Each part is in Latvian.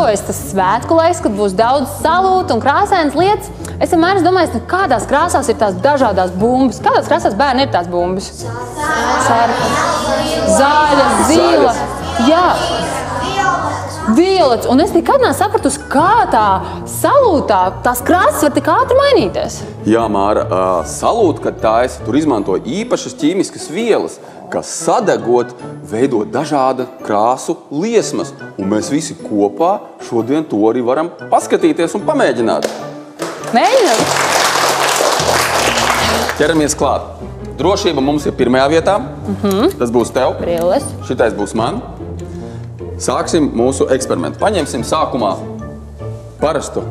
tuvojas tas svētku laiks, kad būs daudz salūtu un krāsainas lietas. Es vienmēr domāju, kādās krāsās ir tās dažādās bumbas. Kādās krāsās bērni ir tās bumbas? Sarkana, zaļa, zila. Jā. Violets. Un es nekad nesapratusi, kā tā salūtā tās krāsas var tik ātri mainīties. Jā, Māra, salūta, kad taisa, tur izmanto īpašas ķīmiskas vielas, kas sadegot veido dažāda krāsu liesmas. Un mēs visi kopā šodien to arī varam paskatīties un pamēģināt. Mēģinām! Ķeramies klāt. Drošība mums ir pirmajā vietā. Tas būs tev. Brilles. Šitais būs man. Sāksim mūsu eksperimentu. Paņemsim sākumā parastu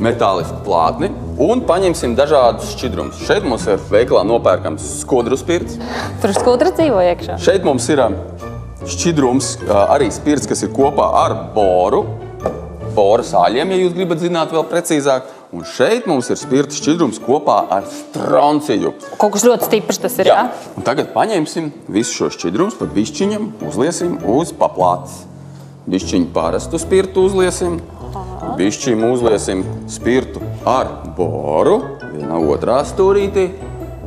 metālisku plātni un paņemsim dažādus šķidrumus. Šeit mums ir veikalā nopērkams skudru spirts. Tur skudra dzīvo iekšā. Šeit mums ir šķidrums, arī spirts, kas ir kopā ar boru. Bora sāļiem, ja jūs gribat zināt vēl precīzāk. Un šeit mums ir spirta šķidrums kopā ar stronciju. Kaut kas ļoti stiprs tas ir, jā? Un tagad paņemsim visu šo šķidrumus, pa bišķiņam uzliesim uz paplātes. Bišķiņu parastu spirtu uzliesim. Bišķim uzliesim spirtu ar boru, vienā otrā stūrītī.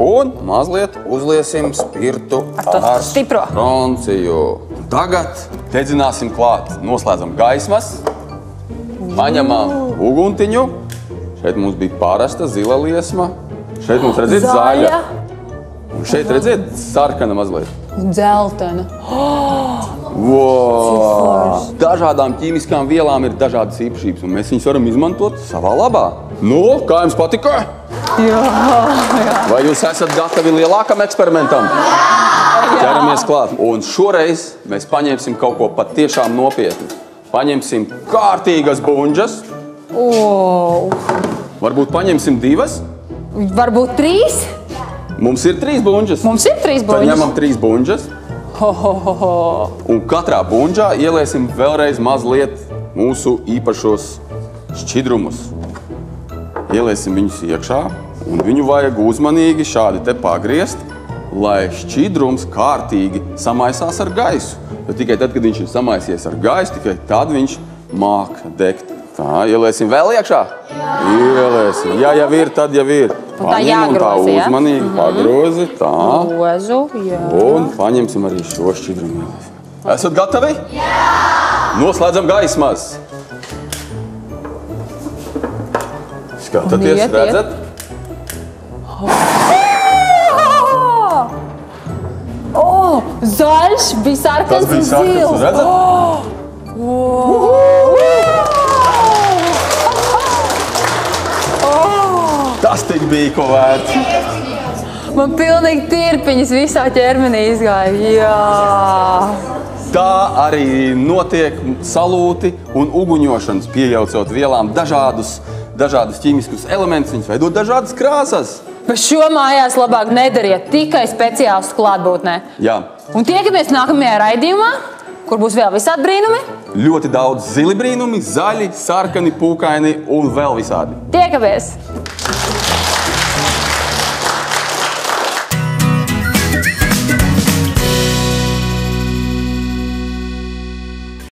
Un mazliet uzliesim spirtu ar stronciju. Tagad dedzināsim klāt. Noslēdzam gaismas. Paņemam uguntiņu. Šeit mums bija parasta zila liesma. Šeit mums redziet zaļa. Un šeit redziet sarkana mazliet. Dzeltena. Wow. Dažādām ķīmiskām vielām ir dažādas īpašības, un mēs viņus varam izmantot savā labā. Nu, kā jums patika? Jā. Vai jūs esat gatavi lielākam eksperimentam? Ķeramies klāt. Un šoreiz mēs paņemsim kaut ko patiešām nopietni. Paņemsim kārtīgas buņģas. Varbūt paņemsim 2? Varbūt 3? Mums ir 3 buņģas. Mums ir 3 buņģas. Tad ņemam 3 buņģas. Un katrā buņģā ieliesim vēlreiz mazliet mūsu īpašos šķidrumus. Ieliesim viņus iekšā, un viņu vajag uzmanīgi šādi te pagriezt, lai šķidrums kārtīgi samaisās ar gaisu. Jo tikai tad, kad viņš ir samaisies ar gaisu, tikai tad viņš māk degt. Tā, ieliesim vēl iekšā? Ieliesim. Ja jau ir, tad jau ir. Un tā jāgrozi, ja? Uzmanīgi pagrozi, tā. Grozu, jā. Un paņemsim arī šo šķidrumu. Esat gatavi? Jā! Noslēdzam gaismas. Skatāties, redzat? Zaļš bija sarkans un zils. Redzat? Tas tik bija ko vērts. Man pilnīgi tirpiņas visā ķermenī izgāja. Jā. Tā arī notiek salūti un uguņošanas, pieejaucot vielām dažādus ķīmiskus elementus, viņus veidot dažādas krāsas. Bet šo mājās labāk nedariet, tikai speciālistu klātbūtnē. Jā. Un tiekamies nākamajā raidījumā, kur būs vēl visādi brīnumi. Ļoti daudz zili brīnumi, zaļi, sarkani, pūkaini un vēl visādi. Tiekamies!